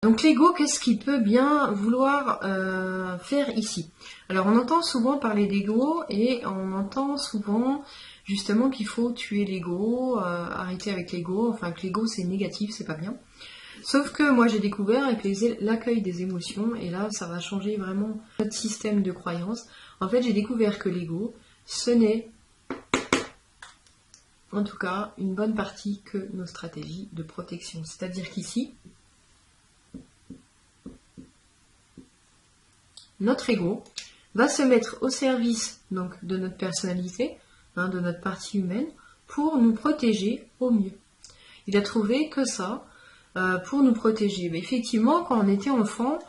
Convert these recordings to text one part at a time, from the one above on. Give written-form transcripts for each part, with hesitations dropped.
Donc l'ego, qu'est-ce qu'il peut bien vouloir faire ici? Alors on entend souvent parler d'ego et on entend souvent justement qu'il faut tuer l'ego, arrêter avec l'ego, enfin que l'ego c'est négatif, c'est pas bien. Sauf que moi j'ai découvert avec l'accueil des émotions, et là ça va changer vraiment notre système de croyance. En fait j'ai découvert que l'ego, ce n'est en tout cas une bonne partie que nos stratégies de protection. C'est-à-dire qu'ici, notre ego va se mettre au service donc de notre personnalité, de notre partie humaine, pour nous protéger au mieux. Il a trouvé que ça pour nous protéger. Mais effectivement, quand on était enfant,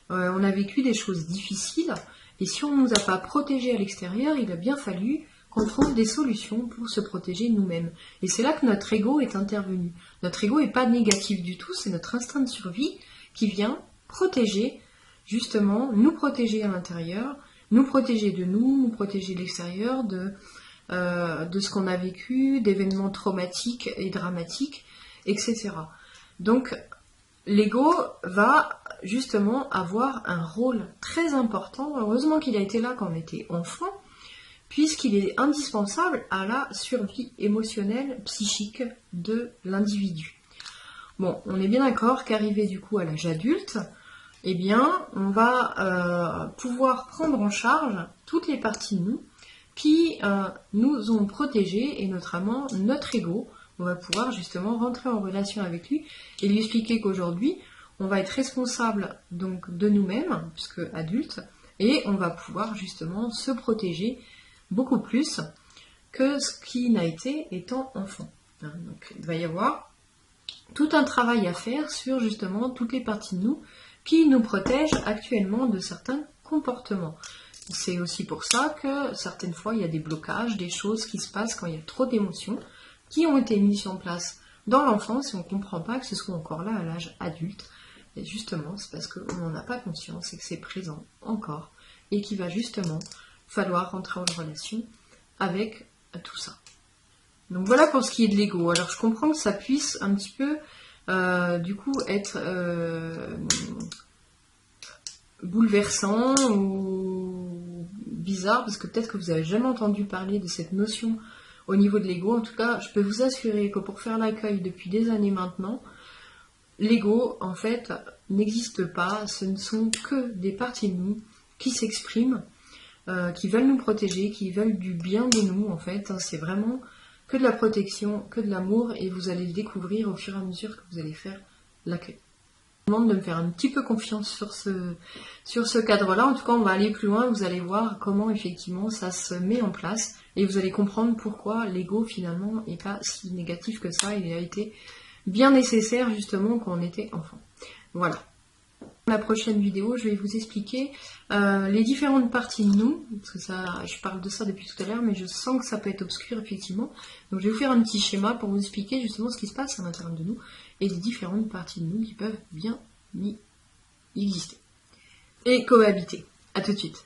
on a vécu des choses difficiles, et si on ne nous a pas protégés à l'extérieur, il a bien fallu qu'on trouve des solutions pour se protéger nous-mêmes. Et c'est là que notre ego est intervenu. Notre ego n'est pas négatif du tout, c'est notre instinct de survie qui vient protéger, justement, nous protéger à l'intérieur, nous protéger de nous protéger de l'extérieur, de ce qu'on a vécu, d'événements traumatiques et dramatiques, etc. Donc, l'ego va justement avoir un rôle très important. Heureusement qu'il a été là quand on était enfant, puisqu'il est indispensable à la survie émotionnelle, psychique de l'individu. Bon, on est bien d'accord qu'arrivé du coup à l'âge adulte, eh bien, on va pouvoir prendre en charge toutes les parties de nous qui nous ont protégés, et notamment notre ego. On va pouvoir justement rentrer en relation avec lui et lui expliquer qu'aujourd'hui, on va être responsable donc de nous-mêmes, puisque adultes, et on va pouvoir justement se protéger beaucoup plus que ce qui n'a été étant enfant. Donc il va y avoir tout un travail à faire sur justement toutes les parties de nous qui nous protègent actuellement de certains comportements. C'est aussi pour ça que certaines fois il y a des blocages, des choses qui se passent quand il y a trop d'émotions qui ont été mises en place dans l'enfance et on ne comprend pas que ce soit encore là à l'âge adulte. Et justement, c'est parce qu'on n'en a pas conscience et que c'est présent encore et qu'il va justement falloir rentrer en relation avec tout ça. Donc voilà pour ce qui est de l'ego. Alors je comprends que ça puisse un petit peu du coup être bouleversant ou bizarre, parce que peut-être que vous n'avez jamais entendu parler de cette notion au niveau de l'ego. En tout cas, je peux vous assurer que pour faire l'accueil depuis des années maintenant, l'ego, en fait, n'existe pas. Ce ne sont que des parties de nous qui s'expriment, qui veulent nous protéger, qui veulent du bien de nous, en fait. C'est vraiment que de la protection, que de l'amour, et vous allez le découvrir au fur et à mesure que vous allez faire l'accueil. Je vous demande de me faire un petit peu confiance sur ce cadre-là. En tout cas, on va aller plus loin, vous allez voir comment effectivement ça se met en place, et vous allez comprendre pourquoi l'ego finalement n'est pas si négatif que ça. Il a été bien nécessaire justement quand on était enfant. Voilà. Dans la prochaine vidéo, je vais vous expliquer les différentes parties de nous, parce que ça, je parle de ça depuis tout à l'heure, mais je sens que ça peut être obscur effectivement. Donc je vais vous faire un petit schéma pour vous expliquer justement ce qui se passe à l'intérieur de nous et les différentes parties de nous qui peuvent bien y exister et cohabiter. A tout de suite.